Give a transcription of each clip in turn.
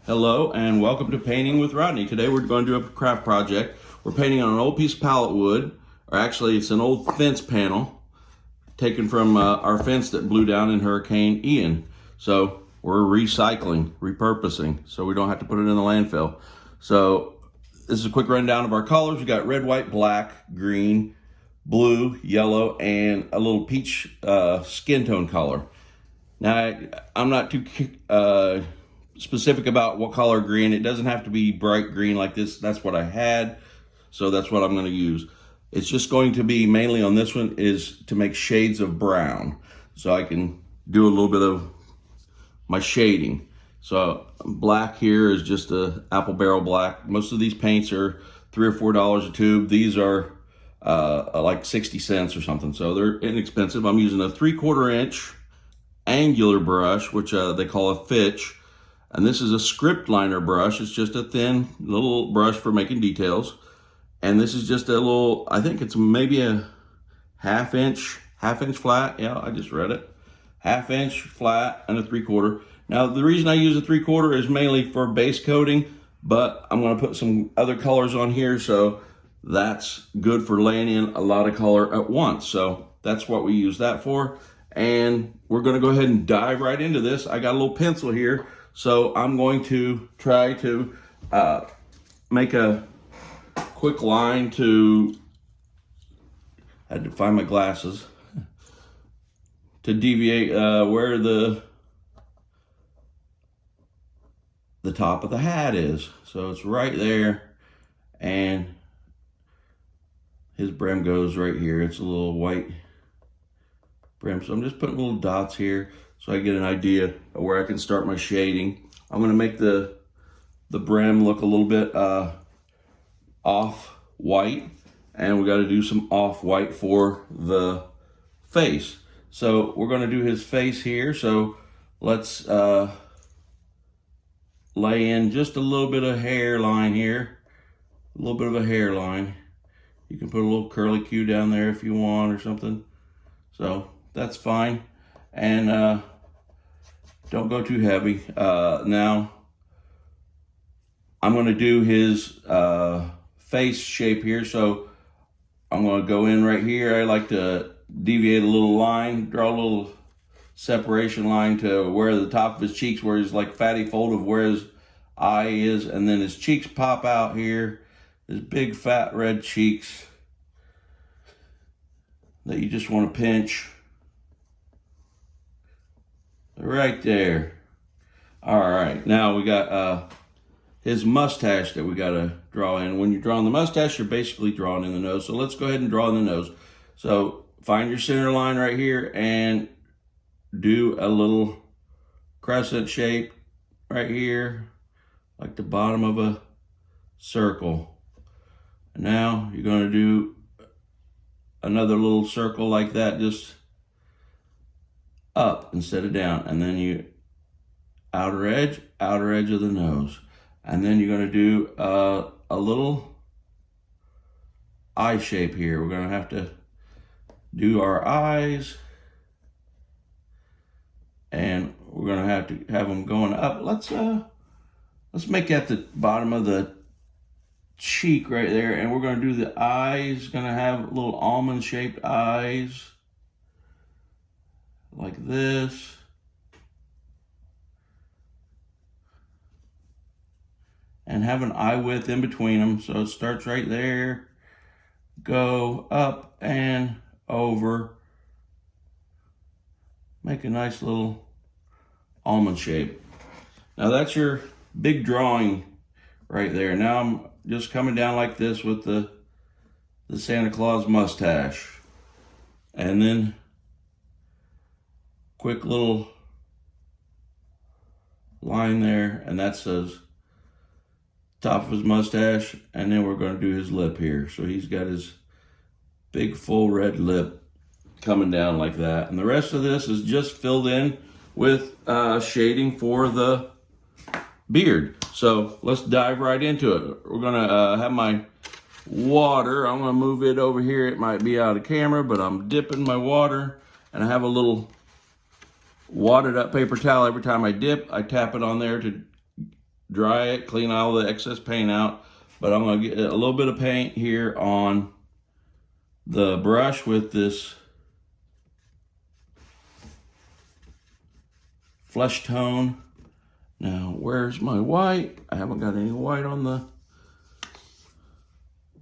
Hello and welcome to Painting with Rodney. Today we're going to do a craft project. We're painting on an old piece of pallet wood, or actually it's an old fence panel taken from our fence that blew down in Hurricane Ian. So we're recycling, repurposing, so we don't have to put it in the landfill. So this is a quick rundown of our colors. We got red, white, black, green, blue, yellow, and a little peach skin tone color. Now I'm not too specific about what color green. It doesn't have to be bright green like this. That's what I had, so that's what I'm going to use. It's just going to be mainly on this one is to make shades of brown, so I can do a little bit of my shading. So black here is just a apple barrel black. Most of these paints are $3 or $4 a tube. These are like 60 cents or something, so they're inexpensive. I'm using a 3/4 inch angular brush, which they call a Fitch. And this is a script liner brush. It's just a thin little brush for making details. And this is just a little, I think it's maybe a half inch flat. Yeah, I just read it. 1/2 inch flat and a 3/4. Now, the reason I use a 3/4 is mainly for base coating, but I'm gonna put some other colors on here, so that's good for laying in a lot of color at once. So that's what we use that for. And we're gonna go ahead and dive right into this. I got a little pencil here, so I'm going to try to make a quick line to, I had to find my glasses, to deviate where the top of the hat is. So it's right there, and his brim goes right here. It's a little white brim. So I'm just putting little dots here so I get an idea of where I can start my shading. I'm gonna make the brim look a little bit off-white, and we gotta do some off-white for the face. So we're gonna do his face here. So let's lay in just a little bit of hairline here, a little bit of a hairline. You can put a little curly Q down there if you want or something. So that's fine. And don't go too heavy. Now, I'm going to do his face shape here. So I'm going to go in right here. I like to deviate a little line, draw a little separation line to where the top of his cheeks, where his like fatty fold of where his eye is. And then his cheeks pop out here. His big fat red cheeks that you just want to pinch. Right there. All right, now we got his mustache that we got to draw in. When you're drawing the mustache, you're basically drawing in the nose. So let's go ahead and draw in the nose. So find your center line right here and do a little crescent shape right here, like the bottom of a circle. And now you're going to do another little circle like that, just up instead of down, and then you outer edge of the nose, and then you're going to do a little eye shape here. We're going to have to do our eyes, and we're going to have them going up. Let's make that the bottom of the cheek right there, and we're going to do the eyes. Going to have little almond shaped eyes like this. And have an eye width in between them. So it starts right there, go up and over. Make a nice little almond shape. Now that's your big drawing right there. Now I'm just coming down like this with the Santa Claus mustache. And then quick little line there, and that's his top of his mustache. And then we're going to do his lip here. So he's got his big full red lip coming down like that, and the rest of this is just filled in with shading for the beard. So let's dive right into it. We're gonna have my water. I'm gonna move it over here. It might be out of camera, but I'm dipping my water, and I have a little wadded up paper towel. Every time I dip, I tap it on there to dry it, clean all the excess paint out. But I'm going to get a little bit of paint here on the brush with this flesh tone. Now, where's my white? I haven't got any white on the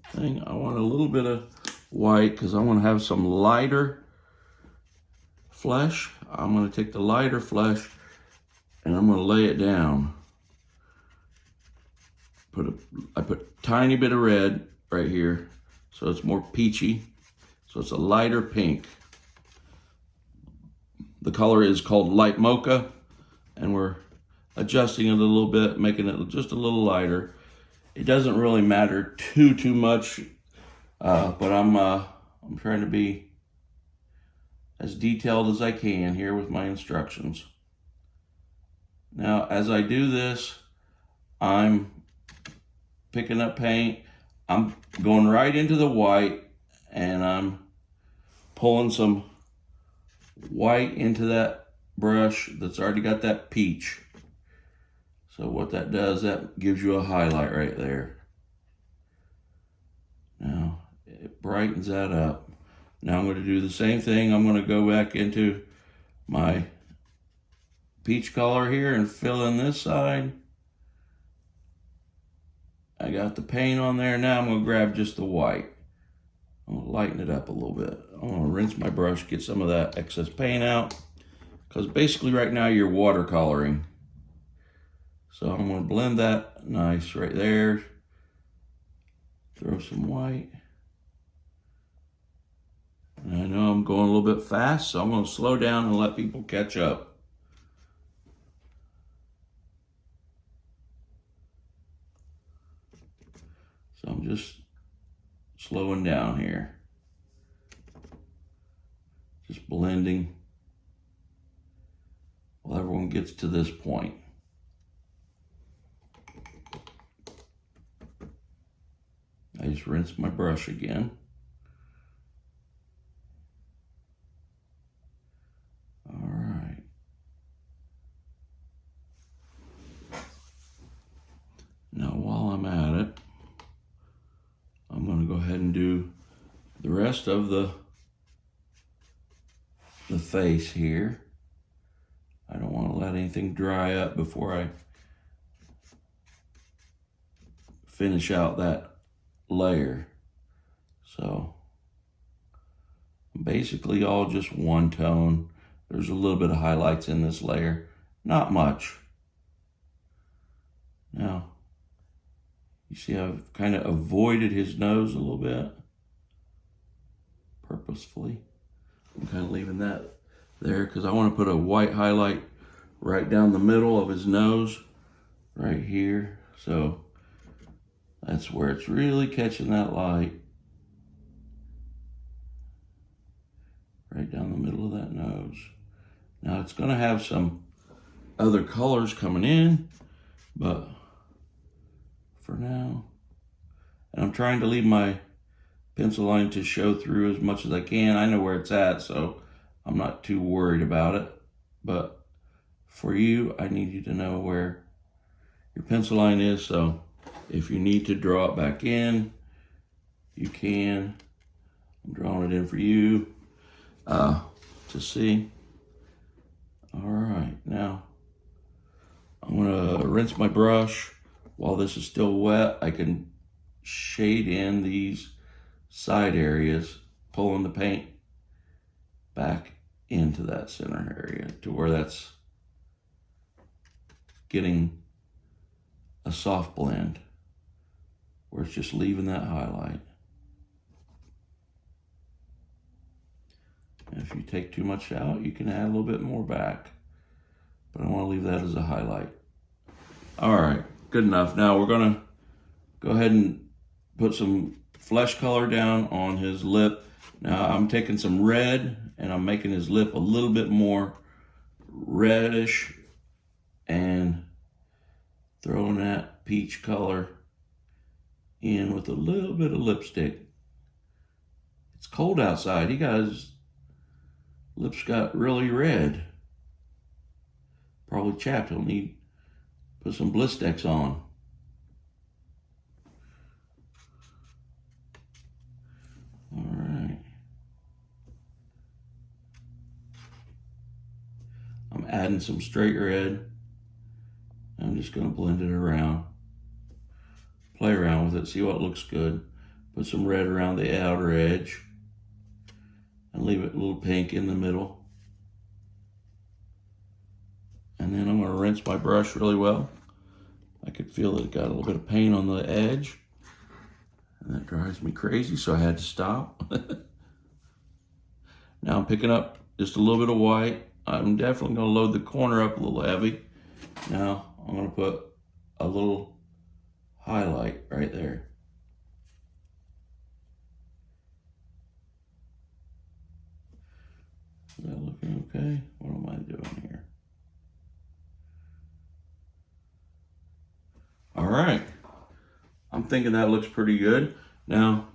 thing. I want a little bit of white because I want to have some lighter flesh. I'm going to take the lighter flesh and I'm going to lay it down. I put a tiny bit of red right here so it's more peachy. So it's a lighter pink. The color is called light mocha, and we're adjusting it a little bit, making it just a little lighter. It doesn't really matter too much, but I'm trying to be as detailed as I can here with my instructions. Now, as I do this, I'm picking up paint. I'm going right into the white, and I'm pulling some white into that brush that's already got that peach. So what that does, that gives you a highlight right there. Now, it brightens that up. Now I'm going to do the same thing. I'm going to go back into my peach color here and fill in this side. I got the paint on there. Now I'm going to grab just the white. I'm going to lighten it up a little bit. I'm going to rinse my brush, get some of that excess paint out. Because basically right now you're watercoloring. So I'm going to blend that nice right there. Throw some white. And I know I'm going a little bit fast, so I'm going to slow down and let people catch up. So I'm just slowing down here. Just blending while everyone gets to this point. I just rinse my brush again. All right. Now while I'm at it, I'm going to go ahead and do the rest of the face here. I don't want to let anything dry up before I finish out that layer. So basically all just one tone. There's a little bit of highlights in this layer, not much. Now you see I've kind of avoided his nose a little bit purposefully. I'm kind of leaving that there because I want to put a white highlight right down the middle of his nose right here. So that's where it's really catching that light. Right down the middle of that nose. Now it's going to have some other colors coming in, but for now, and I'm trying to leave my pencil line to show through as much as I can. I know where it's at, so I'm not too worried about it. But for you, I need you to know where your pencil line is, so if you need to draw it back in, you can. I'm drawing it in for you to see. All right, now I'm gonna rinse my brush. While this is still wet, I can shade in these side areas, pulling the paint back into that center area to where that's getting a soft blend, where it's just leaving that highlight. And if you take too much out, you can add a little bit more back, but I want to leave that as a highlight. All right, good enough. Now we're gonna go ahead and put some flesh color down on his lip. Now I'm taking some red and I'm making his lip a little bit more reddish and throwing that peach color in with a little bit of lipstick. It's cold outside. He got his lips got really red. Probably chapped. He'll need put some Blistex on. All right. I'm adding some straight red. I'm just going to blend it around. Play around with it, see what looks good. Put some red around the outer edge and leave it a little pink in the middle. And then I'm going to rinse my brush really well. I could feel that it got a little bit of paint on the edge. And that drives me crazy, so I had to stop. Now I'm picking up just a little bit of white. I'm definitely going to load the corner up a little heavy. Now I'm going to put a little highlight right there. Is that looking okay? What am I doing here? All right. I'm thinking that looks pretty good. Now,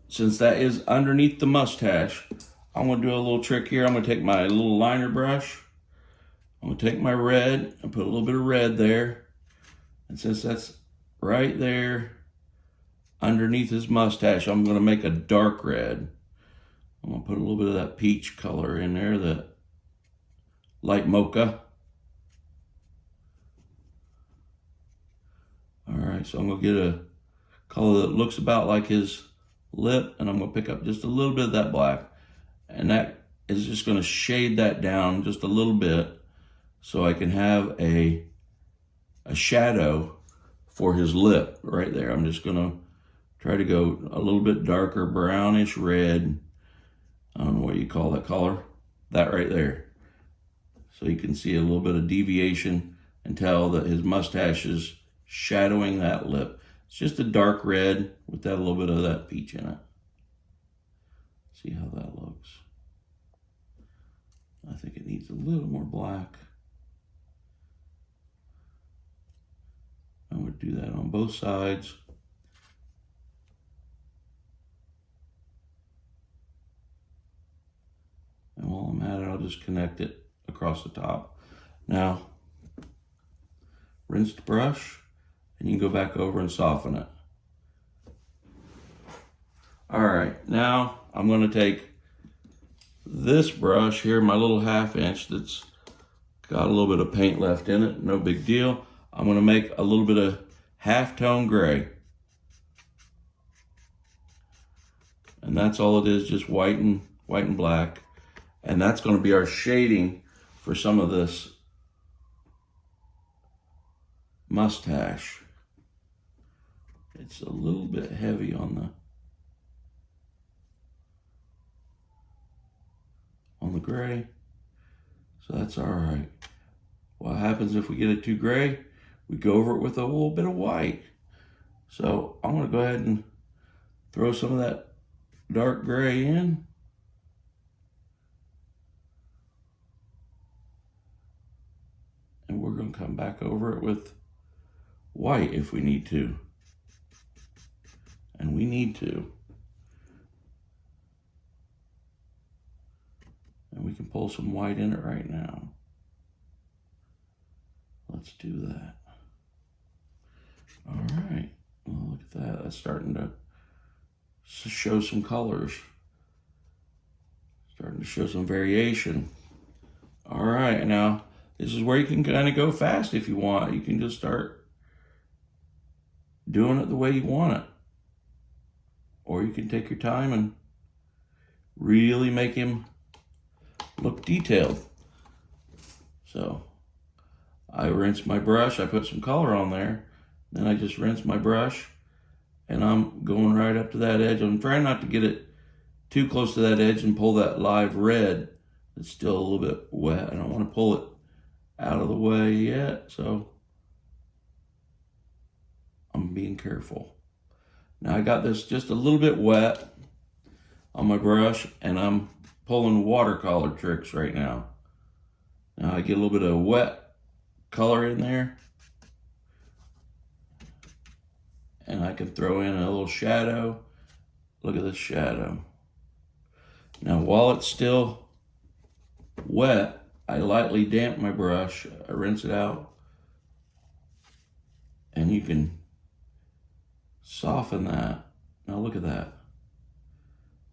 since that is underneath the mustache, I'm going to do a little trick here. I'm going to take my little liner brush. I'm going to take my red and put a little bit of red there. And since that's right there underneath his mustache, I'm going to make a dark red. I'm going to put a little bit of that peach color in there, that light mocha. All right, so I'm going to get a color that looks about like his lip, and I'm going to pick up just a little bit of that black. And that is just going to shade that down just a little bit so I can have a shadow for his lip right there. I'm just going to try to go a little bit darker, brownish red. I don't know what you call that color. That right there. So you can see a little bit of deviation and tell that his mustache is shadowing that lip. It's just a dark red with that little bit of that peach in it. See how that looks. I think it needs a little more black. I'm going to do that on both sides. And while I'm at it, I'll just connect it across the top. Now, rinse the brush, and you can go back over and soften it. All right, now I'm going to take this brush here, my little 1/2 inch that's got a little bit of paint left in it, no big deal. I'm going to make a little bit of half-tone gray. And that's all it is, just white and black. And that's going to be our shading for some of this mustache. It's a little bit heavy on the gray, so that's all right. What happens if we get it too gray? We go over it with a little bit of white. So I'm going to go ahead and throw some of that dark gray in. And we're going to come back over it with white if we need to. And we need to. And we can pull some white in it right now. Let's do that. All right. Well, look at that. That's starting to show some colors. Starting to show some variation. All right. Now, this is where you can kind of go fast if you want. You can just start doing it the way you want it. Or you can take your time and really make him look detailed. So I rinse my brush, I put some color on there, then I just rinse my brush, and I'm going right up to that edge. I'm trying not to get it too close to that edge and pull that live red. It's still a little bit wet. I don't want to pull it out of the way yet, so I'm being careful. Now I got this just a little bit wet on my brush, and I'm pulling watercolor tricks right now. Now I get a little bit of wet color in there, and I can throw in a little shadow. Look at this shadow. Now while it's still wet, I lightly damp my brush, I rinse it out, and you can soften that. Now look at that.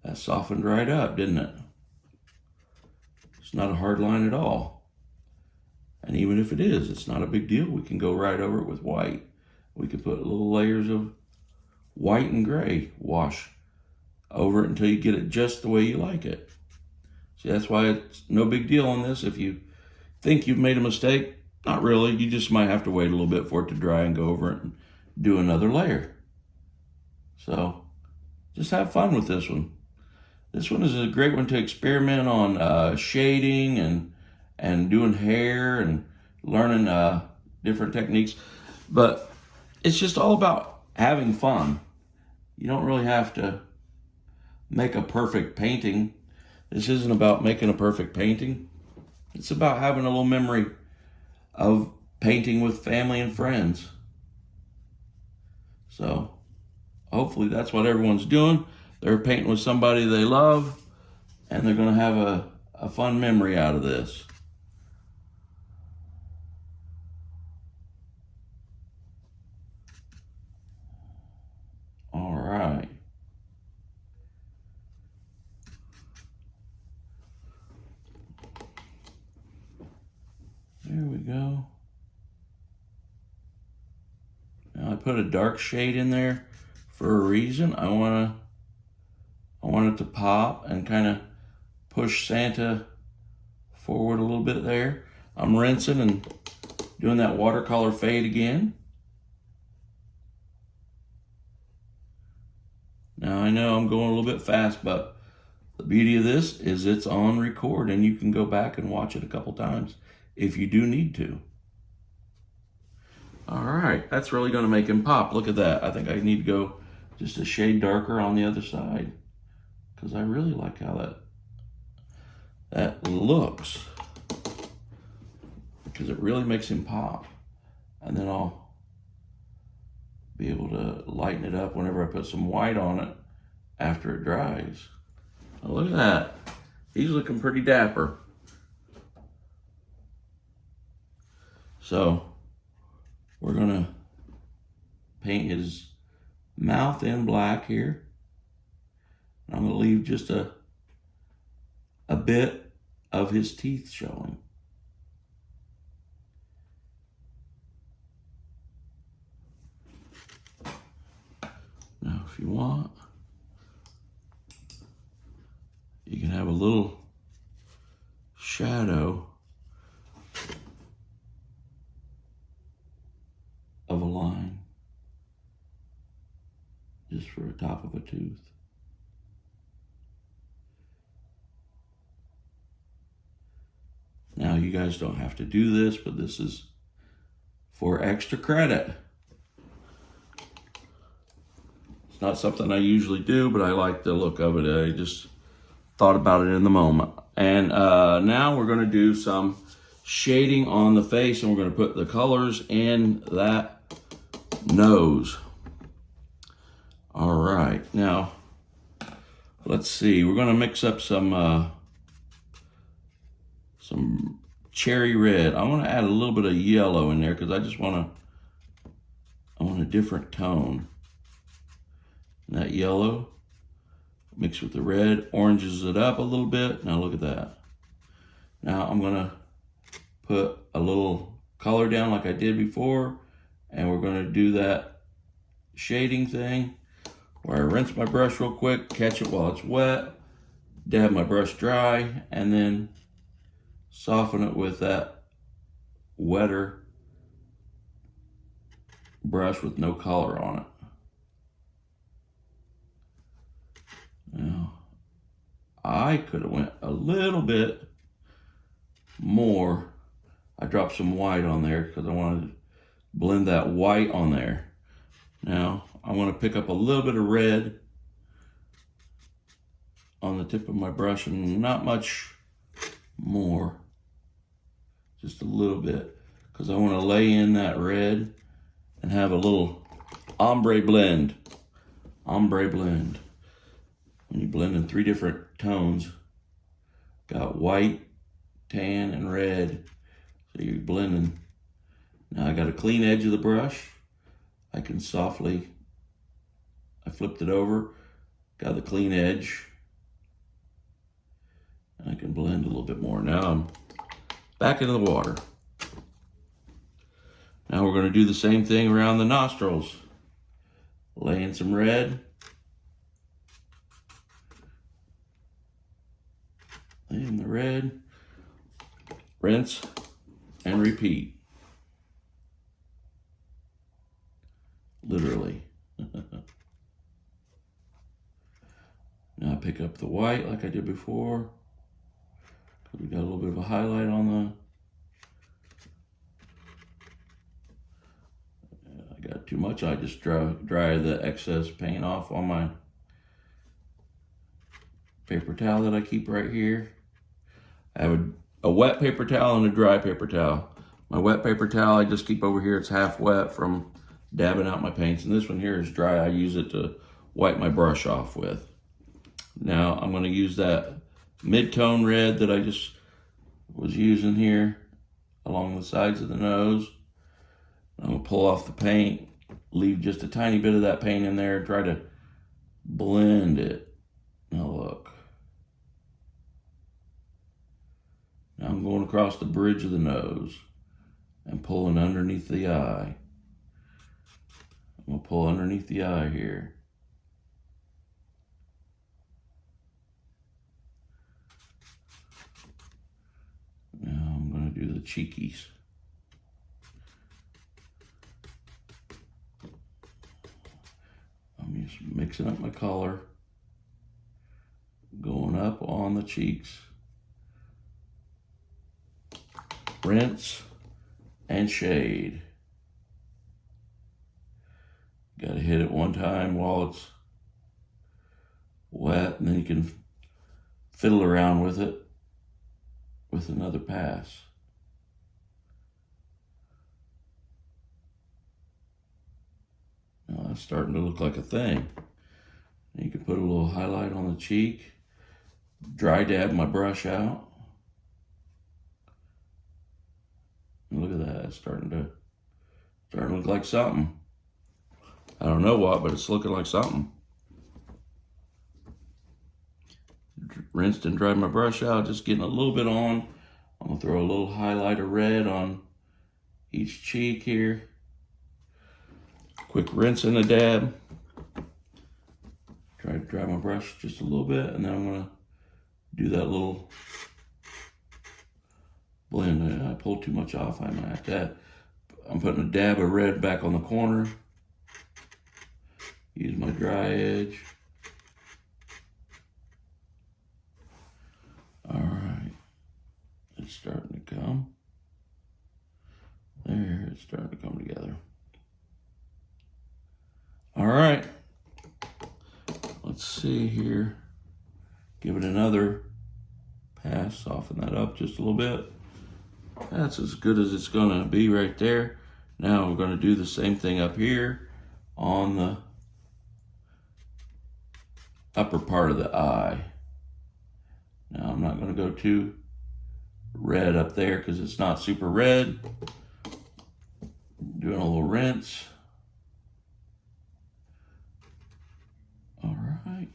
That softened right up, didn't it? It's not a hard line at all. And even if it is, it's not a big deal. We can go right over it with white. We can put little layers of white and gray wash over it until you get it just the way you like it. See, that's why it's no big deal on this. If you think you've made a mistake, not really. You just might have to wait a little bit for it to dry and go over it and do another layer. So just have fun with this one. This one is a great one to experiment on shading and doing hair and learning different techniques. But it's just all about having fun. You don't really have to make a perfect painting. This isn't about making a perfect painting. It's about having a little memory of painting with family and friends. So hopefully that's what everyone's doing. They're painting with somebody they love, and they're going to have a fun memory out of this. All right. There we go. Now I put a dark shade in there for a reason. I want it to pop and kind of push Santa forward a little bit there. I'm rinsing and doing that watercolor fade again. Now I know I'm going a little bit fast, but the beauty of this is it's on record and you can go back and watch it a couple times if you do need to. All right, that's really going to make him pop. Look at that. I think I need to go just a shade darker on the other side because I really like how that looks, because it really makes him pop. And then I'll be able to lighten it up whenever I put some white on it after it dries. Now look at that. He's looking pretty dapper. So we're gonna paint his mouth in black here. I'm gonna leave just a bit of his teeth showing. Now, if you want, you can have a little shadow of a line just for the top of a tooth. Now, you guys don't have to do this, but this is for extra credit. It's not something I usually do, but I like the look of it. I just thought about it in the moment. And now we're going to do some shading on the face, and we're going to put the colors in that nose. All right, now let's see. We're going to mix up some cherry red. I want to add a little bit of yellow in there because I want a different tone. And that yellow mixed with the red oranges it up a little bit. Now look at that. Now I'm gonna put a little color down like I did before, and we're gonna do that shading thing where I rinse my brush real quick, catch it while it's wet, dab my brush dry, and then soften it with that wetter brush with no color on it. Now, I could have went a little bit more. I dropped some white on there because I wanted to blend that white on there. Now, I want to pick up a little bit of red on the tip of my brush and not much more. Just a little bit, because I want to lay in that red and have a little ombre blend. Ombre blend. When you blend in 3 different tones, got white, tan and red. So you're blending. Now I got a clean edge of the brush. I can softly, I flipped it over, got the clean edge. And I can blend a little bit more. Now I'm back into the water. Now we're going to do the same thing around the nostrils. Lay in some red. Lay in the red. Rinse and repeat. Literally. Now I pick up the white like I did before. We got a little bit of a highlight on I got too much. I just dry the excess paint off on my paper towel that I keep right here. I have a wet paper towel and a dry paper towel. My wet paper towel I just keep over here. It's half wet from dabbing out my paints. And this one here is dry. I use it to wipe my brush off with. Now I'm going to use that mid-tone red that I just was using here along the sides of the nose. I'm going to pull off the paint, leave just a tiny bit of that paint in there, try to blend it. Now look. Now I'm going across the bridge of the nose and pulling underneath the eye. I'm going to pull underneath the eye here. Now I'm going to do the cheekies. I'm just mixing up my color, going up on the cheeks. Rinse and shade. Got to hit it one time while it's wet, and then you can fiddle around with it with another pass. Now that's starting to look like a thing. You can put a little highlight on the cheek, dry dab my brush out. And look at that, it's starting to look like something. I don't know what, but it's looking like something. Rinsed and dried my brush out, just getting a little bit on. I'm gonna throw a little highlight of red on each cheek here. Quick rinse and a dab. Try to dry my brush just a little bit, and then I'm gonna do that little blend. I pulled too much off, I might have to. I'm putting a dab of red back on the corner. Use my dry edge. All right, it's starting to come. There, it's starting to come together. All right, let's see here. Give it another pass, soften that up just a little bit. That's as good as it's gonna be right there. Now we're gonna do the same thing up here on the upper part of the eye. Now I'm not gonna go too red up there because it's not super red. Doing a little rinse. All right.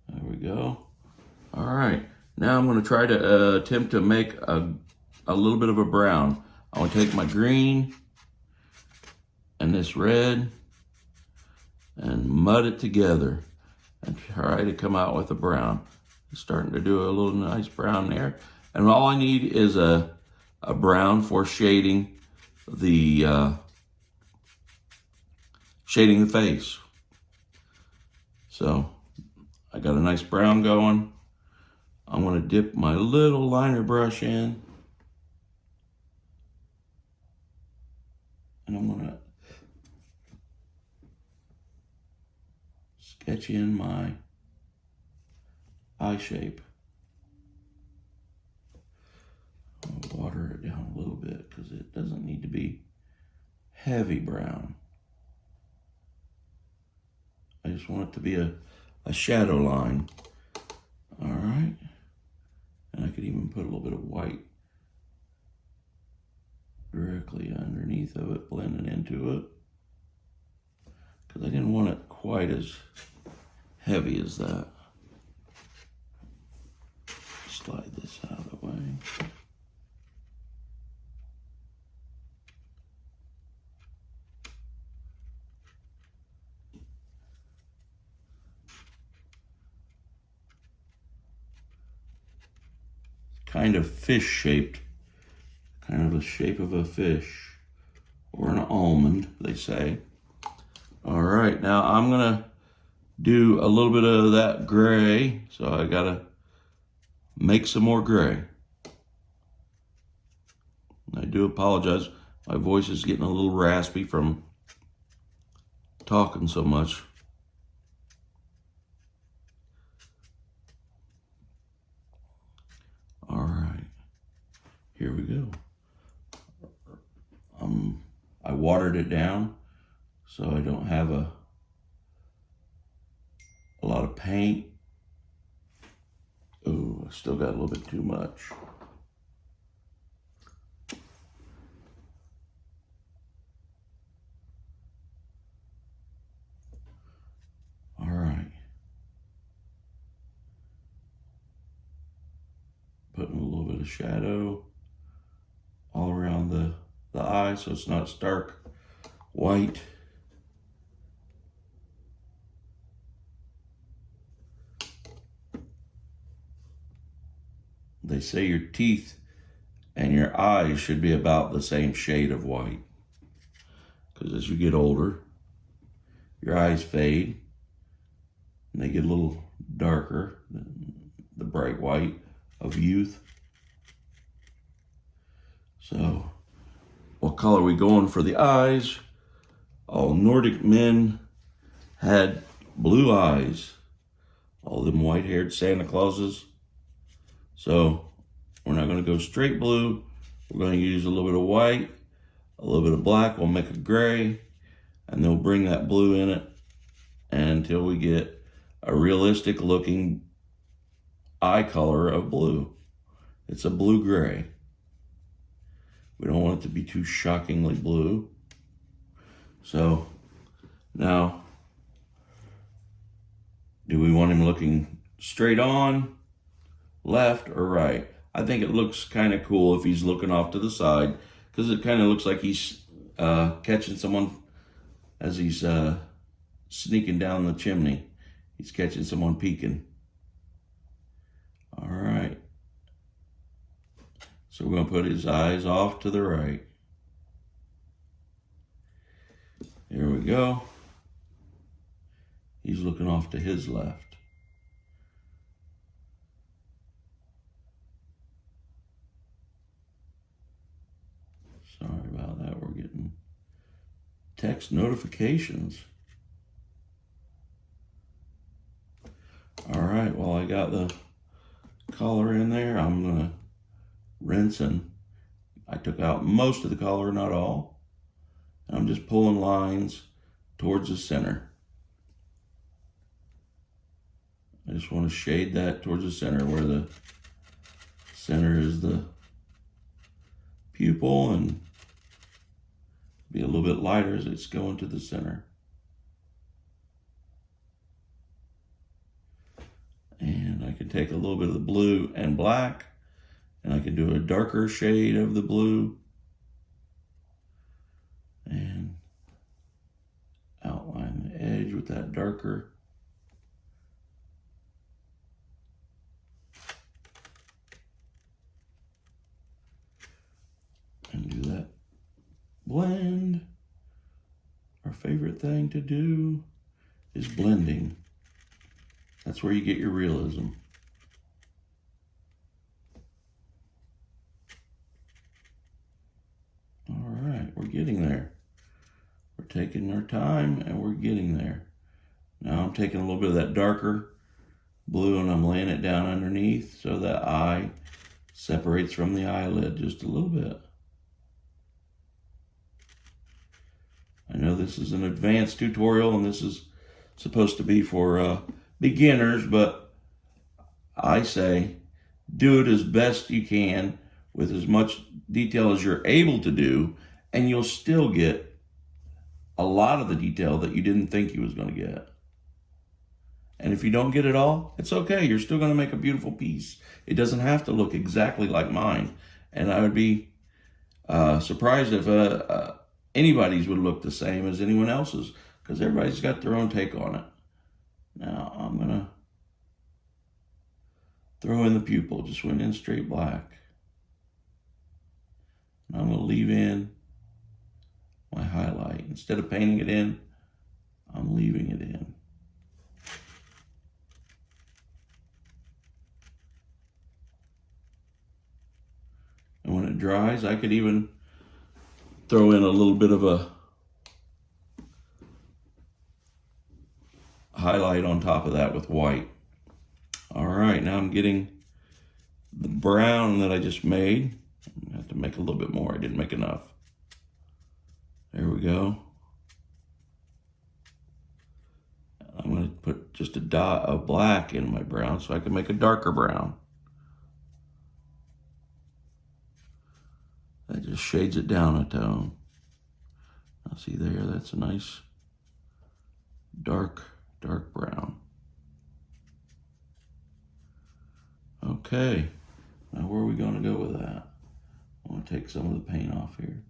There we go. All right. Now I'm going to try to attempt to make a little bit of a brown. I want to take my green and this red and mud it together and try to come out with a brown. Starting to do a little nice brown there. And all I need is a brown for shading the face. So I got a nice brown going. I'm going to dip my little liner brush in. And I'm going to sketch in my eye shape. I'll water it down a little bit because it doesn't need to be heavy brown. I just want it to be a a shadow line. All right. And I could even put a little bit of white directly underneath of it, blending into it. Because I didn't want it quite as heavy as that. Slide this out of the way. Kind of fish shaped, kind of the shape of a fish or an almond, they say. All right, now I'm gonna do a little bit of that gray, so I gotta make some more gray. I do apologize, my voice is getting a little raspy from talking so much. All right, here we go. I watered it down so I don't have a lot of paint. Oh, I still got a little bit too much. All right. Putting a little bit of shadow all around the eye so it's not stark white. They say your teeth and your eyes should be about the same shade of white. Because as you get older, your eyes fade and they get a little darker than the bright white of youth. So, what color are we going for the eyes? All Nordic men had blue eyes. All them white-haired Santa Clauses. So, we're not going to go straight blue. We're going to use a little bit of white, a little bit of black. We'll make a gray, and then we'll bring that blue in it until we get a realistic looking eye color of blue. It's a blue-gray. We don't want it to be too shockingly blue. So, now, do we want him looking straight on, left, or right? I think it looks kind of cool if he's looking off to the side, because it kind of looks like he's catching someone as he's sneaking down the chimney. He's catching someone peeking. All right. So we're going to put his eyes off to the right. Here we go. He's looking off to his left. Sorry about that. We're getting text notifications. All right, well, I got the color in there. I'm going to rinse, and I took out most of the color, not all. And I'm just pulling lines towards the center. I just want to shade that towards the center, where the center is the pupil, and be a little bit lighter as it's going to the center. And I can take a little bit of the blue and black, and I can do a darker shade of the blue and outline the edge with that darker. And do that blend. Our favorite thing to do is blending. That's where you get your realism. All right, we're getting there. We're taking our time and we're getting there. Now I'm taking a little bit of that darker blue and I'm laying it down underneath so that eye separates from the eyelid just a little bit. I know this is an advanced tutorial and this is supposed to be for beginners, but I say do it as best you can with as much detail as you're able to do, and you'll still get a lot of the detail that you didn't think you was going to get. And if you don't get it all, it's okay. You're still going to make a beautiful piece. It doesn't have to look exactly like mine. And I would be surprised if anybody's would look the same as anyone else's, because everybody's got their own take on it. Now I'm going to throw in the pupil. Just went in straight black. And I'm going to leave in my highlight. Instead of painting it in, I'm leaving it in. And when it dries, I could even throw in a little bit of a highlight on top of that with white. All right, now I'm getting the brown that I just made. I have to make a little bit more. I didn't make enough. There we go. I'm going to put just a dot of black in my brown so I can make a darker brown. That just shades it down a tone. Now see there, that's a nice dark brown. Okay, now where are we going to go with that? I want to take some of the paint off here.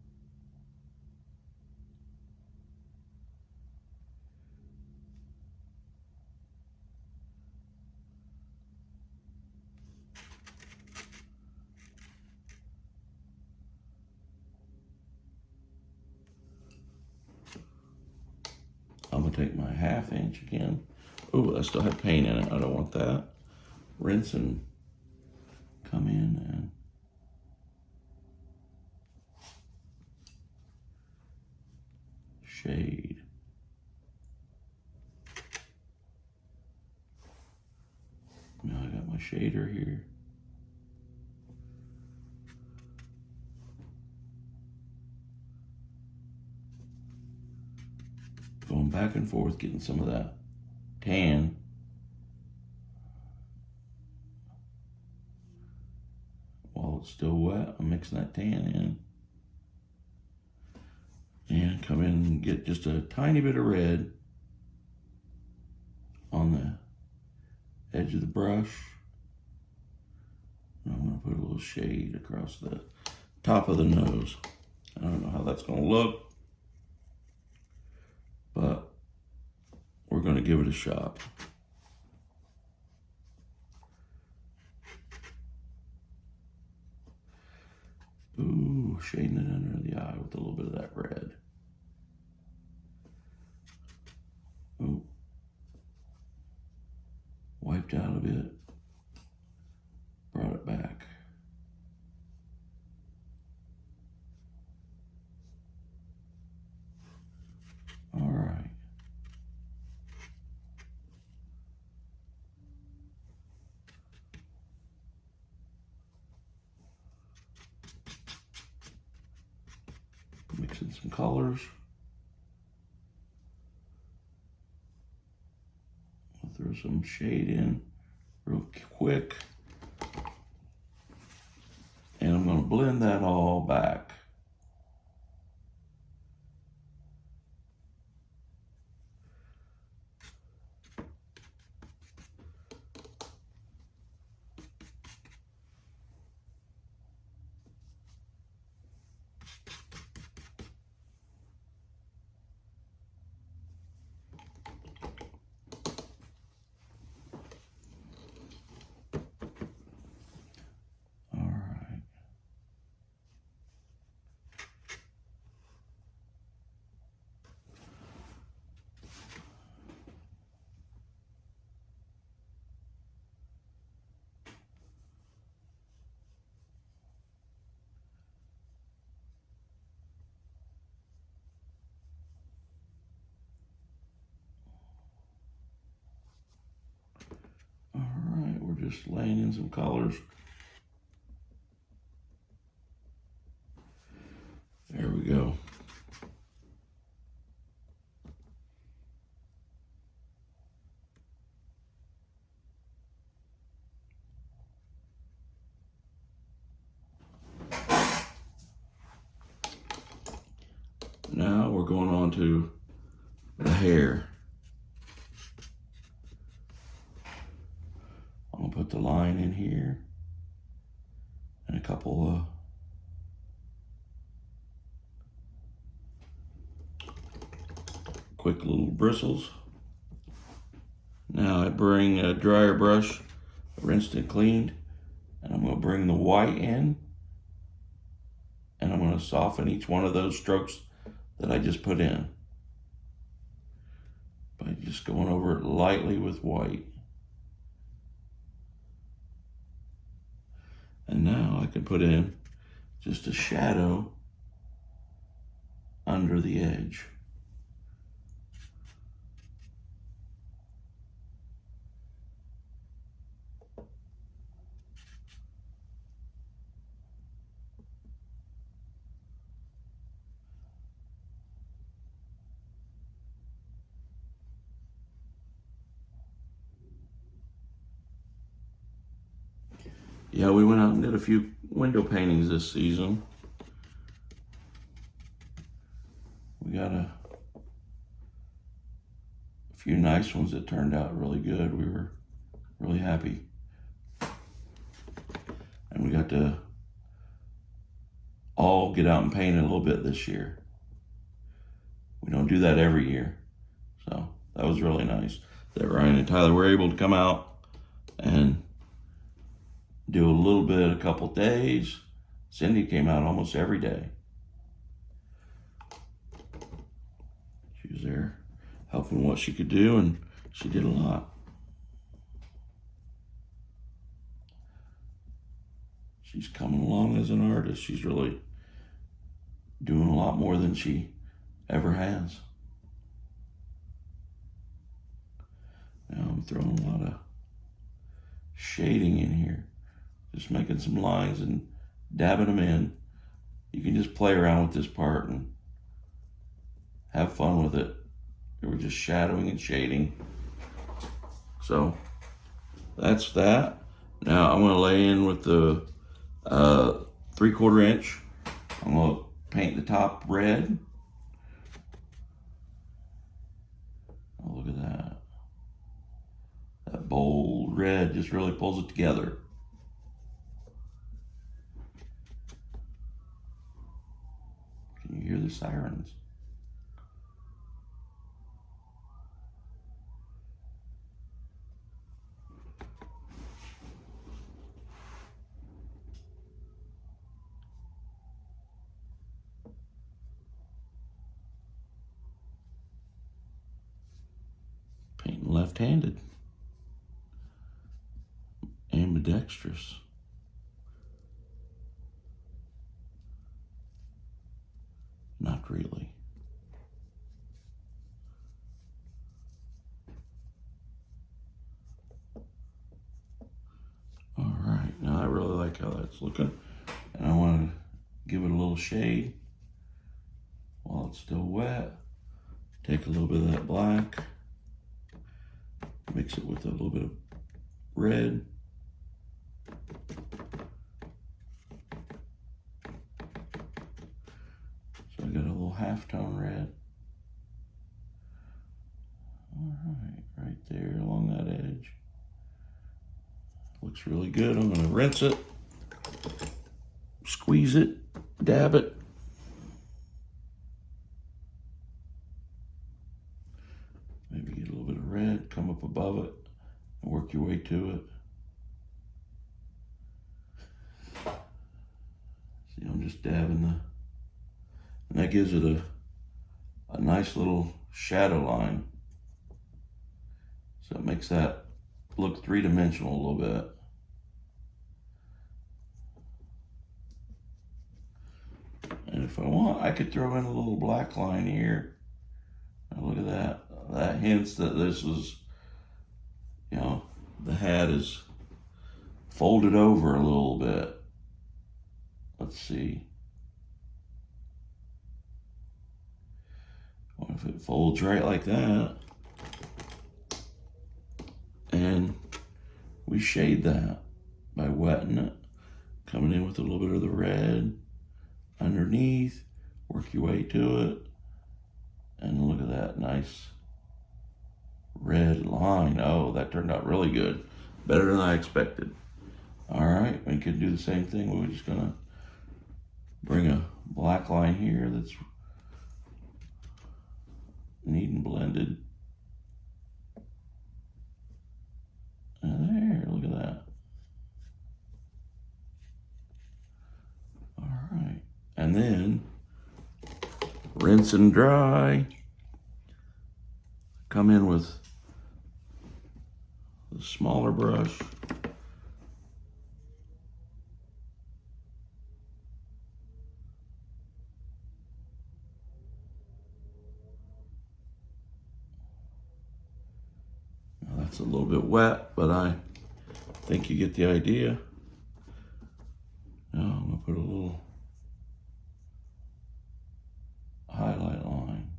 I'm going to take my 1/2 inch again. Oh, I still have paint in it. I don't want that. Rinse and come in and shade. Now I got my shader here. Going back and forth, getting some of that tan. While it's still wet, I'm mixing that tan in. And come in and get just a tiny bit of red on the edge of the brush. And I'm going to put a little shade across the top of the nose. I don't know how that's going to look, but we're going to give it a shot. Ooh, shading it under the eye with a little bit of that red. Ooh. Wiped out a bit. Brought it back. All right. Mixing some colors. I'll throw some shade in real quick. And I'm going to blend that all back. We're just laying in some colors. There we go. we're going on to the hair. I'm gonna put the line in here and a couple of quick little bristles. Now I bring a dryer brush, rinsed and cleaned, and I'm going to bring the white in, and I'm going to soften each one of those strokes that I just put in by just going over it lightly with white. And now I can put in just a shadow under the edge. Yeah, we went out and did a few window paintings this season. We got a few nice ones that turned out really good. We were really happy. And we got to all get out and paint a little bit this year. We don't do that every year. So that was really nice that Ryan and Tyler were able to come out and do a little bit a couple days. Cindy came out almost every day. She was there helping what she could do, and she did a lot. She's coming along as an artist. She's really doing a lot more than she ever has. Now I'm throwing a lot of shading in here. Just making some lines and dabbing them in. You can just play around with this part and have fun with it. We're just shadowing and shading. So that's that. Now I'm gonna lay in with the 3/4 inch. I'm gonna paint the top red. Oh, look at that. That bold red just really pulls it together. Can you hear the sirens? Painting left-handed. Ambidextrous. Not really. All right, now I really like how that's looking, and I want to give it a little shade while it's still wet. Take a little bit of that black, mix it with a little bit of red. So I got a little halftone red. All right there along that edge. Looks really good. I'm gonna rinse it, squeeze it, dab it. Maybe get a little bit of red, come up above it, and work your way to it. See, I'm just dabbing and that gives it a nice little shadow line. So it makes that look three-dimensional a little bit. And if I want, I could throw in a little black line here. Now look at that. That hints that this is, you know, the hat is folded over a little bit. Let's see. What if it folds right like that? And we shade that by wetting it, coming in with a little bit of the red underneath, work your way to it. And look at that nice red line. Oh, that turned out really good. Better than I expected. All right, we can do the same thing. We're just gonna bring a black line here that's neat and blended. And there, look at that. All right, and then rinse and dry. Come in with the smaller brush. Now that's a little bit wet, but I think you get the idea. Now I'm gonna put a little highlight line.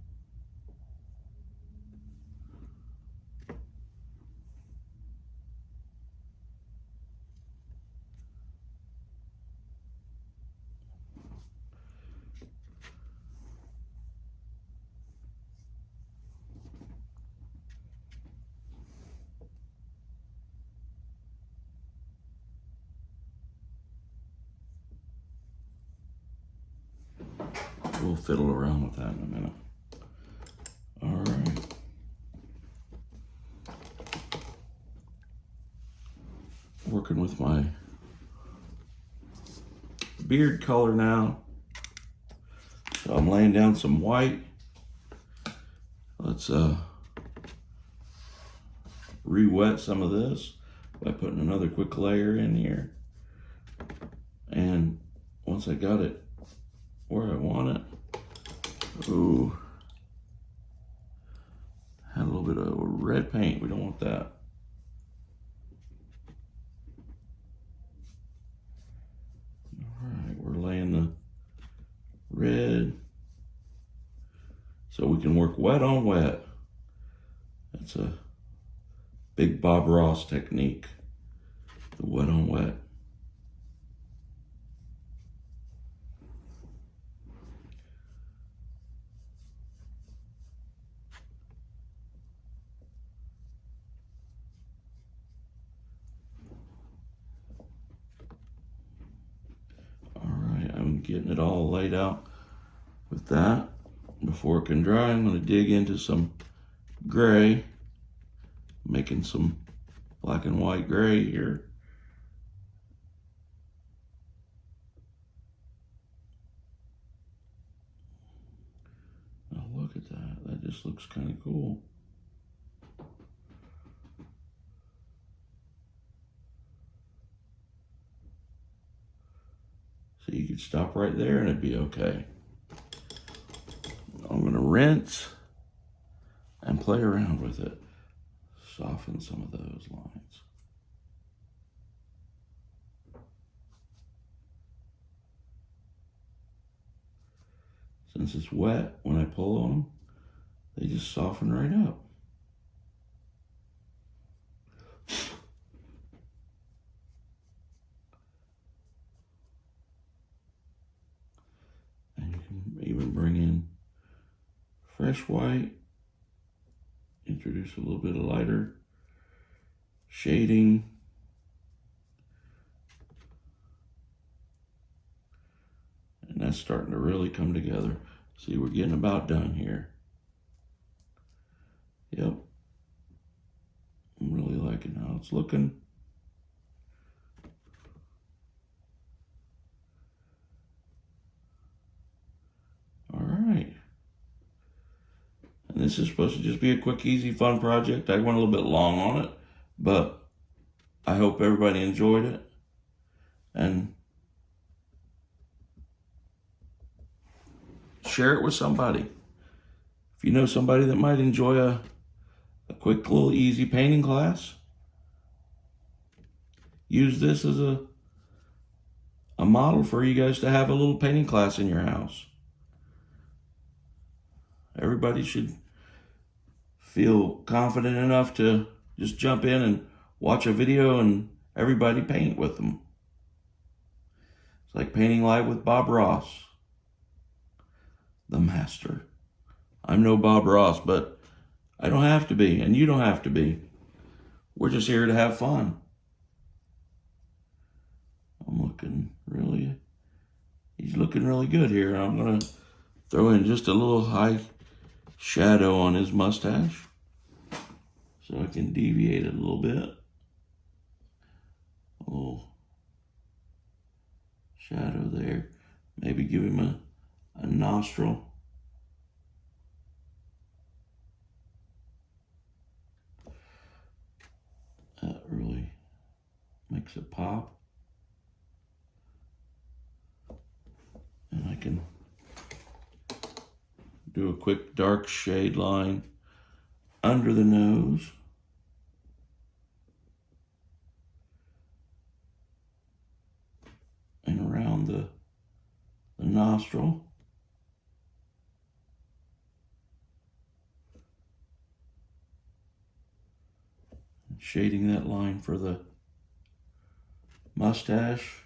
We'll fiddle around with that in a minute. All right. Working with my beard color now. So I'm laying down some white. Let's re-wet some of this by putting another quick layer in here. And once I got it where I want it, ooh, had a little bit of red paint. We don't want that. All right, we're laying the red so we can work wet on wet. That's a big Bob Ross technique, the wet on wet. Getting it all laid out with that. Before it can dry, I'm going to dig into some gray, making some black and white gray here. Now look at that. That just looks kind of cool. So you could stop right there and it'd be okay. I'm gonna rinse and play around with it. Soften some of those lines. Since it's wet, when I pull on them, they just soften right up. Even bring in fresh white, introduce a little bit of lighter shading. And that's starting to really come together. See, we're getting about done here. Yep. I'm really liking how it's looking. And this is supposed to just be a quick, easy, fun project. I went a little bit long on it, but I hope everybody enjoyed it. And share it with somebody. If you know somebody that might enjoy a quick, little, easy painting class, use this as a model for you guys to have a little painting class in your house. Everybody should feel confident enough to just jump in and watch a video and everybody paint with them. It's like painting live with Bob Ross, the master I'm no Bob Ross, but I don't have to be, and you don't have to be. We're just here to have fun. He's looking really good here. I'm going to throw in just a little high shadow on his mustache so I can deviate it a little bit. A little shadow there. Maybe give him a nostril. That really makes it pop. And I can do a quick dark shade line under the nose. And around the nostril. And shading that line for the mustache.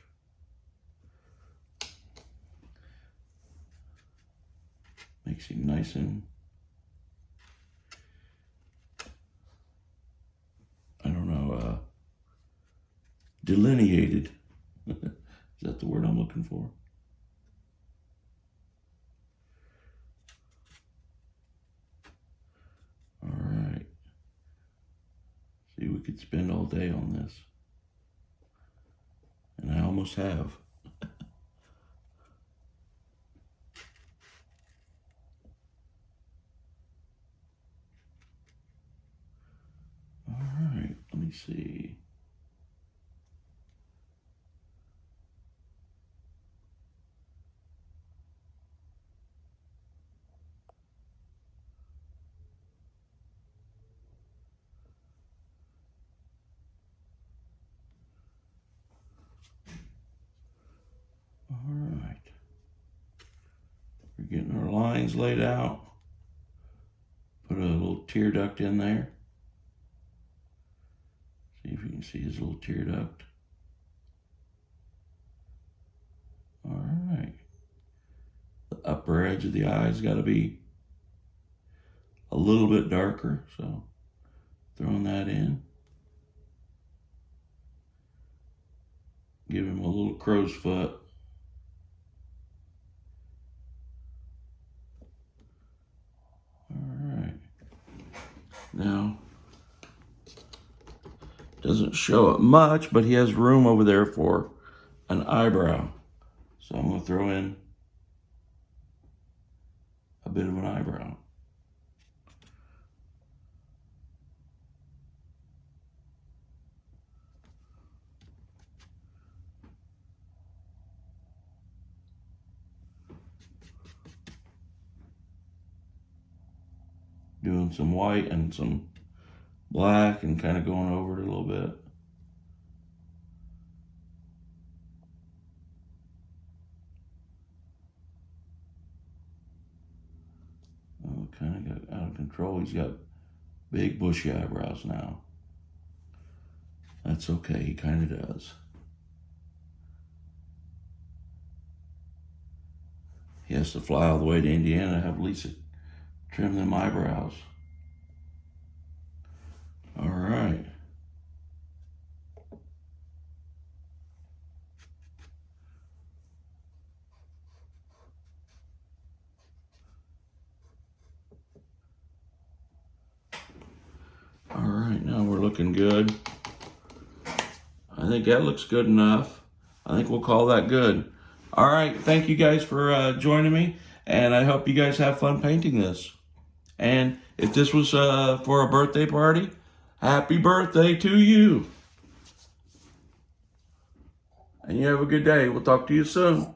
Makes him nice and, I don't know, delineated. Is that the word I'm looking for? All right. See, we could spend all day on this. And I almost have. Let me see. All right. We're getting our lines laid out. Put a little tear duct in there. See if you can see his little tear duct. All right. The upper edge of the eye's got to be a little bit darker, so throwing that in. Give him a little crow's foot. All right. Now, doesn't show it much, but he has room over there for an eyebrow. So I'm going to throw in a bit of an eyebrow. Doing some white and some black and kind of going over it a little bit. Oh, kind of got out of control. He's got big bushy eyebrows now. That's okay, he kind of does. He has to fly all the way to Indiana to have Lisa trim them eyebrows. All right. All right, now we're looking good. I think that looks good enough. I think we'll call that good. All right, thank you guys for joining me, and I hope you guys have fun painting this. And if this was for a birthday party, happy birthday to you. And you have a good day. We'll talk to you soon.